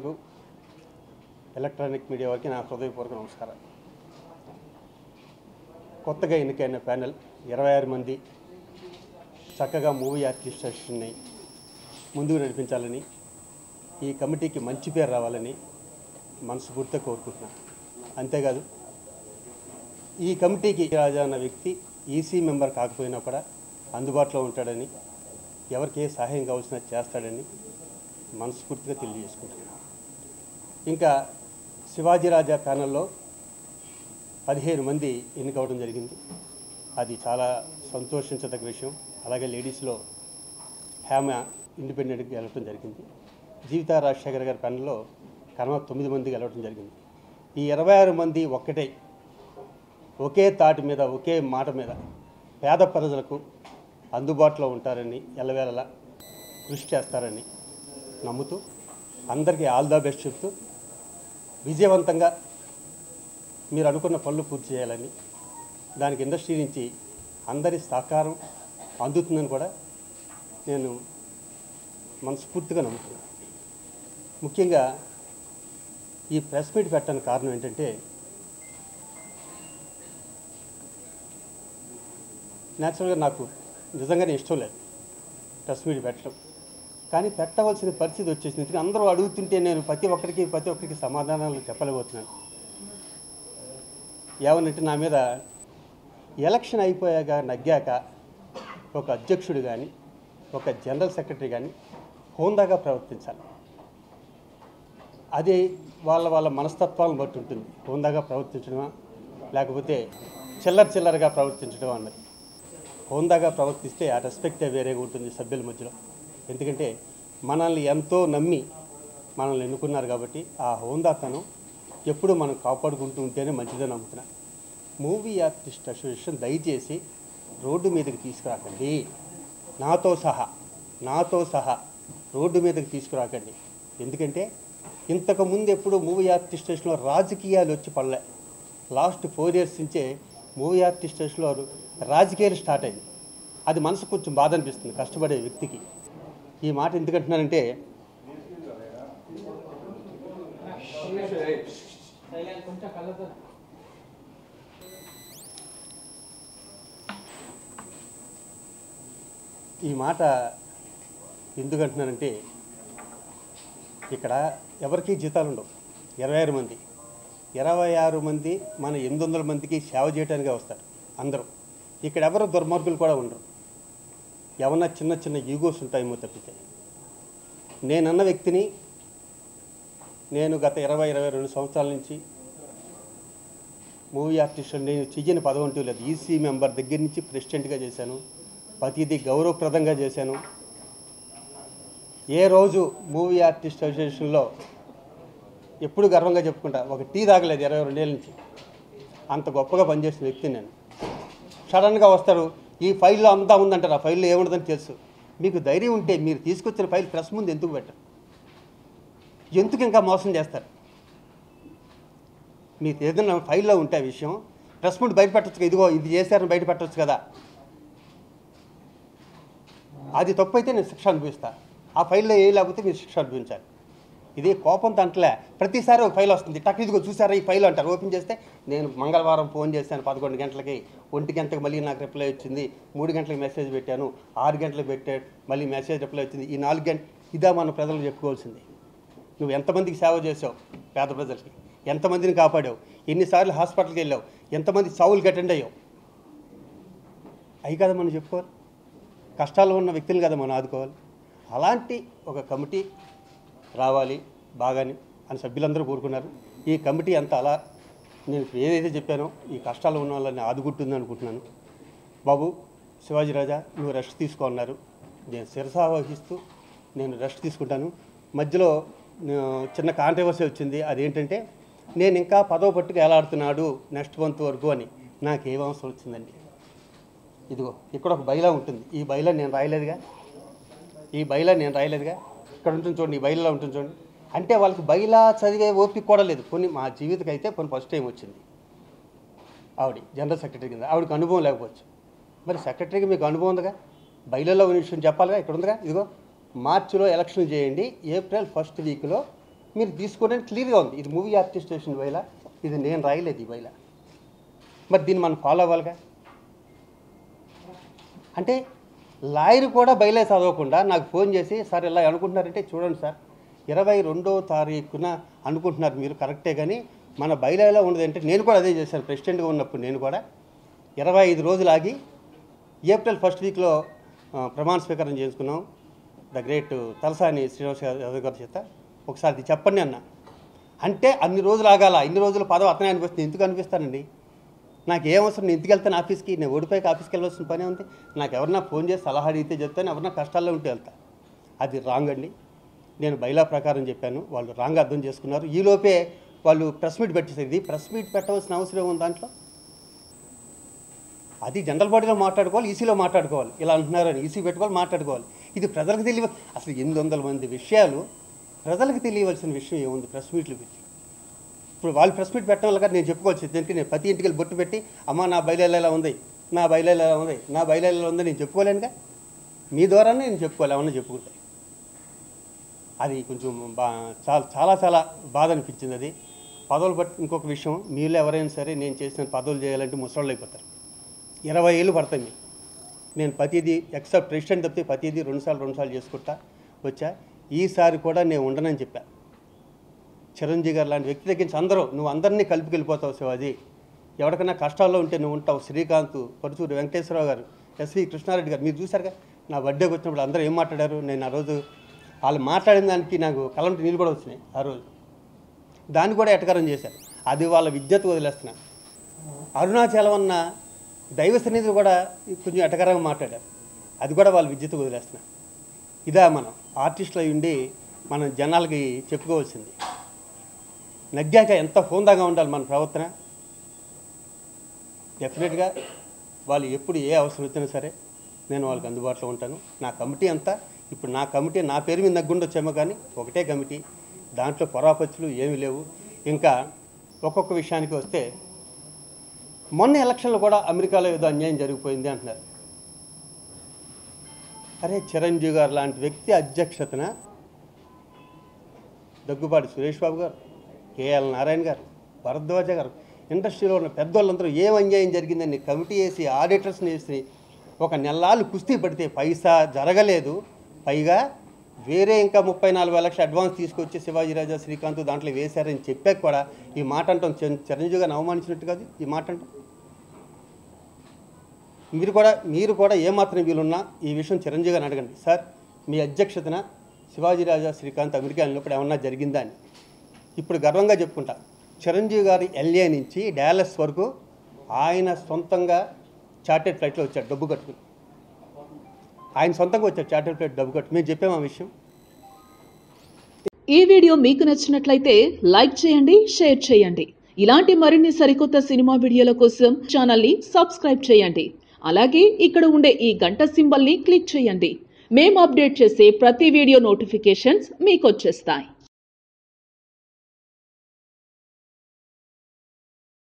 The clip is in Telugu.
మిత్రులకు ఎలక్ట్రానిక్ మీడియా వారికి నా హృదయపూర్వక నమస్కారం. కొత్తగా ఎన్నికైన ప్యానెల్ 26 మంది చక్కగా మూవీ ఆర్టిస్ట్ని ముందుకు నడిపించాలని, ఈ కమిటీకి మంచి పేరు రావాలని మనస్ఫూర్తిగా కోరుకుంటున్నాను. అంతేకాదు, ఈ కమిటీకి రాజా అన్న వ్యక్తి ఈసీ మెంబర్ కాకపోయినా కూడా అందుబాటులో ఉంటాడని, ఎవరికి ఏ సహాయం కావాల్సిన చేస్తాడని మనస్ఫూర్తిగా తెలియజేసుకుంటున్నాను. ఇంకా శివాజీ రాజా ప్యానెల్లో 15 మంది ఎన్నికవడం జరిగింది. అది చాలా సంతోషించదగ్గ విషయం. అలాగే లేడీస్లో హేమ ఇండిపెండెంట్గా గెలవడం జరిగింది. జీవిత రాజశేఖర్ గారి ప్యానెల్లో కనవ 9 మంది గెలవడం జరిగింది. ఈ 26 మంది ఒకే తాటి మీద, ఒకే మాట మీద పేద ప్రజలకు అందుబాటులో ఉంటారని, ఎల్లవేళలా కృషి చేస్తారని నమ్ముతూ అందరికీ ఆల్ ద బెస్ట్ చెప్తూ, విజయవంతంగా మీరు అనుకున్న పనులు పూర్తి చేయాలని, దానికి ఇండస్ట్రీ నుంచి అందరి సహకారం అందుతుందని కూడా నేను మనస్ఫూర్తిగా నమ్ముతున్నాను. ముఖ్యంగా ఈ ప్రెస్ మీట్ పెట్టడానికి కారణం ఏంటంటే, న్యాచురల్గా నాకు నిజంగానే ఇష్టం లేదు ప్రెస్ మీట్ పెట్టడం, కానీ పెట్టవలసిన పరిస్థితి వచ్చేసింది. అందరూ అడుగుతుంటే నేను ప్రతి ఒక్కరికి సమాధానాలు చెప్పలేకపోతున్నాను. ఏమనంటే, నా మీద ఎలక్షన్ అయిపోయాక నగ్గాక ఒక అధ్యక్షుడు కానీ, ఒక జనరల్ సెక్రటరీ కానీ హోందాగా ప్రవర్తించాలి. అది వాళ్ళ మనస్తత్వాలను బట్టి ఉంటుంది. హోందాగా ప్రవర్తించడమా, లేకపోతే చిల్లరగా ప్రవర్తించడం అన్నది. హోందాగా ప్రవర్తిస్తే ఆ రెస్పెక్టే వేరేగా ఉంటుంది సభ్యుల మధ్యలో. ఎందుకంటే మనల్ని ఎంతో నమ్మి మనల్ని ఎన్నుకున్నారు కాబట్టి ఆ హోందాతనం ఎప్పుడు మనం కాపాడుకుంటూ ఉంటేనే మంచిదని నమ్ముతున్నా. మూవీ ఆర్టిస్ట్ అసోసియేషన్ దయచేసి రోడ్డు మీదకి తీసుకురాకండి. నాతో సహా రోడ్డు మీదకి తీసుకురాకండి. ఎందుకంటే ఇంతకుముందు ఎప్పుడు మూవీ ఆర్టిస్ట్ అసోసియేషన్లో రాజకీయాలు వచ్చి పడలే. లాస్ట్ 4 years నుంచే మూవీ ఆర్టిస్ట్ అసోసియేషన్లో రాజకీయాలు స్టార్ట్ అయింది. అది మనసు కొంచెం బాధ అనిపిస్తుంది కష్టపడే వ్యక్తికి. ఈ మాట ఎందుకంటున్నానంటే, ఇక్కడ ఎవరికీ జీతాలు ఉండవు. 26 మంది మన 800 మందికి సేవ చేయడానికి వస్తారు అందరూ. ఇక్కడ ఎవరు దుర్మార్గులు కూడా ఉండరు. ఏమన్నా చిన్న ఈగోస్ ఉంటాయేమో తప్పితే. నేనన్న వ్యక్తిని నేను గత 22 సంవత్సరాల నుంచి మూవీ ఆర్టిస్ట్ నేను చెయ్యని పదవి అంటూ లేదు. ఈసీ మెంబర్ దగ్గర నుంచి ప్రెసిడెంట్గా చేశాను. ప్రతిదీ గౌరవప్రదంగా చేశాను. ఏ రోజు మూవీ ఆర్టిస్ట్ అసోసియేషన్లో ఎప్పుడు గర్వంగా చెప్పుకుంటా, ఒక టీ తాగలేదు 22 ఏళ్ళ నుంచి. అంత గొప్పగా పనిచేసిన వ్యక్తిని నేను. సడన్గా వస్తారు, ఈ ఫైల్లో అంతా ఉందంటారు. ఆ ఫైల్లో ఏముండదని తెలుసు. మీకు ధైర్యం ఉంటే మీరు తీసుకొచ్చిన ఫైల్ ప్రెస్ ముందు ఎందుకు పెట్టరు? ఎందుకు ఇంకా మోసం చేస్తారు? మీకు ఏదైనా ఫైల్లో ఉంటే ఆ విషయం ప్రెస్ ముందు బయట పెట్టచ్చు కదా. ఇదిగో ఇది చేశారని బయట పెట్టవచ్చు కదా. అది తప్పు అయితే నేను శిక్ష అనుభవిస్తాను. ఆ ఫైల్లో ఏ లేకపోతే మీరు శిక్ష అనుభవించాలి. ఇది కోపంతో అంటలే. ప్రతిసారి ఒక ఫైల్ వస్తుంది, టక్ ఇదిగో చూసారా ఈ ఫైల్ అంటారు. ఓపెన్ చేస్తే నేను మంగళవారం ఫోన్ చేశాను 11 గంటలకి, 1 గంటకి మళ్ళీ నాకు రిప్లై వచ్చింది, 3 గంటలకు మెసేజ్ పెట్టాను, 6 గంటలకు పెట్టాడు, మళ్ళీ మెసేజ్ రిప్లై వచ్చింది. ఈ 4 గంటలు ఇదా మన ప్రజలకు చెప్పుకోవాల్సింది. నువ్వు ఎంతమందికి సేవ చేసావు, పేద ప్రజలకి ఎంతమందిని కాపాడావు, ఎన్నిసార్లు హాస్పిటల్కి వెళ్ళావు, ఎంతమంది చావులకు అటెండ్ అయ్యావు, అవి కదా మనం చెప్పుకోవాలి. కష్టాల్లో ఉన్న వ్యక్తులు కదా మనం ఆదుకోవాలి. అలాంటి ఒక కమిటీ రావాలి బాగాని అని సభ్యులందరూ కోరుకున్నారు. ఈ కమిటీ అంతా అలా నేను ఏదైతే చెప్పానో ఈ కష్టాలు ఉన్న వాళ్ళని ఆదుకుంటుంది అనుకుంటున్నాను. బాబు శివాజీ రాజా, నువ్వు రెస్ట్ తీసుకో అన్నారు. నేను శిరసా వహిస్తూ నేను రెస్ట్ తీసుకుంటాను. మధ్యలో చిన్న కాంట్రవర్సీ వచ్చింది. అదేంటంటే, నేను ఇంకా 10వ పట్టుకు ఎలాడుతున్నాడు నెక్స్ట్ మంత్ వరకు అని. నాకేం అవసరం వచ్చిందండి? ఇదిగో ఇక్కడ ఒక బైలా ఉంటుంది. ఈ బైలా నేను రాయలేదుగా. ఇక్కడ ఉంటుంది చూడండి, ఈ బైలా ఉంటుంది చూడండి. అంటే వాళ్ళకి బైలా చదివే ఓపిక కూడా లేదు. కొన్ని మా జీవితకైతే ఫస్ట్ టైం వచ్చింది. ఆవిడ జనరల్ సెక్రటరీ కింద, ఆవిడకి అనుభవం లేకపోవచ్చు. మరి సెక్రటరీకి మీకు అనుభవం ఉందిగా, బయలులో ఉన్న విషయం చెప్పాలిగా. ఇక్కడ ఉందిగా, ఇదిగో మార్చిలో ఎలక్షన్ చేయండి, ఏప్రిల్ 1st వీక్లో మీరు తీసుకోవడానికి క్లియర్గా ఉంది. ఇది మూవీ ఆర్టిస్ట్ స్టేషన్ బయలా, ఇది నేను రాయలేదు ఈ బయలా. మరి దీన్ని మనం ఫాలో అవ్వాలిగా. అంటే లాయర్ కూడా బయలే చదవకుండా నాకు ఫోన్ చేసి, సార్ ఇలా అనుకుంటున్నారంటే చూడండి సార్ 22వ తారీఖున అనుకుంటున్నారు మీరు కరెక్టే, కానీ మన బయలాలో ఉండదంటే నేను కూడా అదే చేశాను. ప్రెసిడెంట్గా ఉన్నప్పుడు నేను కూడా 25 రోజులు ఆగి ఏప్రిల్ ఫస్ట్ వీక్లో ప్రమాణ స్వీకారం చేసుకున్నాం ద గ్రేట్ తలసాని శ్రీనివాస్ యాదవ్ గారి చేత. ఒకసారి అది చెప్పండి అన్న అంటే అన్ని రోజులు ఆగాల, ఇన్ని రోజులు పదవి అతనే అనిపిస్తుంది. ఎందుకు అనిపిస్తానండి? నాకు ఏం అవసరం? నేను ఇంటికి వెళ్తాను ఆఫీస్కి, నేను ఓడిపోయి ఆఫీస్కి వెళ్ళవలసిన పని ఉంది. నాకు ఎవరన్నా ఫోన్ చేసి సలహా అడిగితే చెప్తాను, ఎవరన్నా కష్టాల్లో ఉంటే వెళ్తా. అది రాంగ్ అండి. నేను బైలా ప్రకారం చెప్పాను, వాళ్ళు రాంగ్ అర్థం చేసుకున్నారు. ఈలోపే వాళ్ళు ప్రెస్ మీట్ పెట్టేసారు. ఇది ప్రెస్ మీట్ పెట్టవలసిన అవసరం ఉంది దాంట్లో. అది జనరల్ బాడీలో మాట్లాడుకోవాలి, ఈసీలో మాట్లాడుకోవాలి. ఇలా అంటున్నారని ఈసీ పెట్టుకోవాలి, మాట్లాడుకోవాలి. ఇది ప్రజలకు తెలియ, అసలు 800 మంది విషయాలు ప్రజలకు తెలియవలసిన విషయం ఏముంది ప్రెస్ మీట్లు పెట్టి? ఇప్పుడు వాళ్ళు ప్రెస్ మీట్ పెట్టడం వల్ల నేను చెప్పుకోవచ్చు. ఎందుకంటే నేను ప్రతి ఇంటికి బొట్టు పెట్టి, అమ్మ నా బయలు ఎలా ఉంది, నా బయలు ఎలా ఉంది, నా బయలు ఎలా ఉంది నేను చెప్పుకోలేనుగా. మీ ద్వారానే నేను చెప్పుకోవాలి, ఏమన్నా చెప్పుకుంటే. అది కొంచెం చాలా చాలా బాధ అనిపించింది. అది పదవులు బట్టి ఇంకొక విషయం, మీలో ఎవరైనా సరే నేను చేసిన పదవులు చేయాలంటే ముసళ్ళు అయిపోతారు. 20 ఏళ్ళు పడతాయి మీకు. నేను ప్రతిదీ ఎక్సెప్ట్ ప్రెసిడెంట్ తప్పితే ప్రతిదీ 2 సార్లు చేసుకుంటా వచ్చా. ఈసారి కూడా నేను ఉండనని చెప్పా. చిరంజీవి గారు లాంటి వ్యక్తి దగ్గర నుంచి నువ్వు అందరినీ కలిపికెళ్ళిపోతావు శివాజీ. ఎవరికైనా కష్టాల్లో ఉంటే నువ్వు ఉంటావు. శ్రీకాంత్, పరుచూరి వెంకటేశ్వరరావు గారు, ఎస్వి కృష్ణారెడ్డి గారు, మీరు చూసారుగా నా బర్త్డేకి వచ్చినప్పుడు అందరూ ఏం మాట్లాడారు. నేను ఆ రోజు వాళ్ళు మాట్లాడిన దానికి నాకు కలంటి నీళ్ళు కూడా వచ్చినాయి ఆ రోజు. దాన్ని కూడా ఎటకారం చేశారు. అది వాళ్ళ విద్యతో వదిలేస్తున్నారు. అరుణాచలం అన్న దైవ సన్నిధులు కూడా కొంచెం ఎటకారంగా మాట్లాడారు. అది కూడా వాళ్ళ విద్యతో వదిలేస్తున్నారు. ఇదా మనం ఆర్టిస్టులు ఉండి మనం జనాలకి చెప్పుకోవాల్సింది. నగ్గాక ఎంత హోందాగా ఉండాలి మన ప్రవర్తన. డెఫినెట్గా వాళ్ళు ఎప్పుడు ఏ అవసరం వచ్చినా సరే నేను వాళ్ళకి అందుబాటులో ఉంటాను. నా కమిటీ అంతా ఇప్పుడు నా కమిటీ నా పేరు మీద నగ్గుండొచ్చేమో, కానీ ఒకటే కమిటీ, దాంట్లో పొరాపచ్చులు ఏమీ లేవు. ఇంకా ఒక్కొక్క విషయానికి వస్తే, మొన్న ఎలక్షన్లో కూడా అమెరికాలో ఏదో అన్యాయం జరిగిపోయింది అంటున్నారు. అరే చిరంజీవి గారు లాంటి వ్యక్తి అధ్యక్షతన దగ్గుబాటి సురేష్ బాబు గారు, కేఎల్ నారాయణ గారు, భరద్వాజ గారు, ఇండస్ట్రీలో ఉన్న పెద్దోళ్ళందరూ ఏం అన్యాయం జరిగిందని కమిటీ వేసి ఆడిటర్స్ని వేసి ఒక నెలలు కుస్తీ పడితే పైసా జరగలేదు. పైగా వేరే ఇంకా 34,000 లక్షలు అడ్వాన్స్ తీసుకొచ్చి శివాజీ రాజా, శ్రీకాంత్ దాంట్లో వేశారని చెప్పాక కూడా ఈ మాట అంటాం చిరంజీవి గారిని అవమానించినట్టు కాదు ఈ మాట అంటాం. మీరు కూడా ఏమాత్రం వీలున్నా ఈ విషయం చిరంజీవి గారిని అడగండి. సార్ మీ అధ్యక్షతన శివాజీ రాజా, శ్రీకాంత్ అమెరికా వెళ్ళినప్పుడు ఏమన్నా జరిగిందా అని. ఇప్పుడు గర్వంగా చెప్పుకుంటా, చిరంజీవి గారి ఎల్ఏ నుంచి డాలస్ వరకు ఆయన సొంతంగా చార్టెడ్ ఫ్లైట్లో వచ్చాడు డబ్బు కట్టుకుని. ఆయన సొంతంగా వచ్చాడు చార్టెడ్ ఫ్లైట్ డబ్బు కట్టు. మేము చెప్పాము ఆ విషయం. ఈ వీడియో మీకు నచ్చినట్లయితే లైక్ చేయండి, షేర్ చేయండి. ఇలాంటి మరిన్ని సరికొత్త సినిమా వీడియోల కోసం ఛానల్ని సబ్స్క్రైబ్ చేయండి. అలాగే ఇక్కడ ఉండే ఈ గంట సింబల్ని క్లిక్ చేయండి. మేము అప్డేట్ చేసే ప్రతి వీడియో నోటిఫికేషన్స్ మీకు వచ్చేస్తాయి.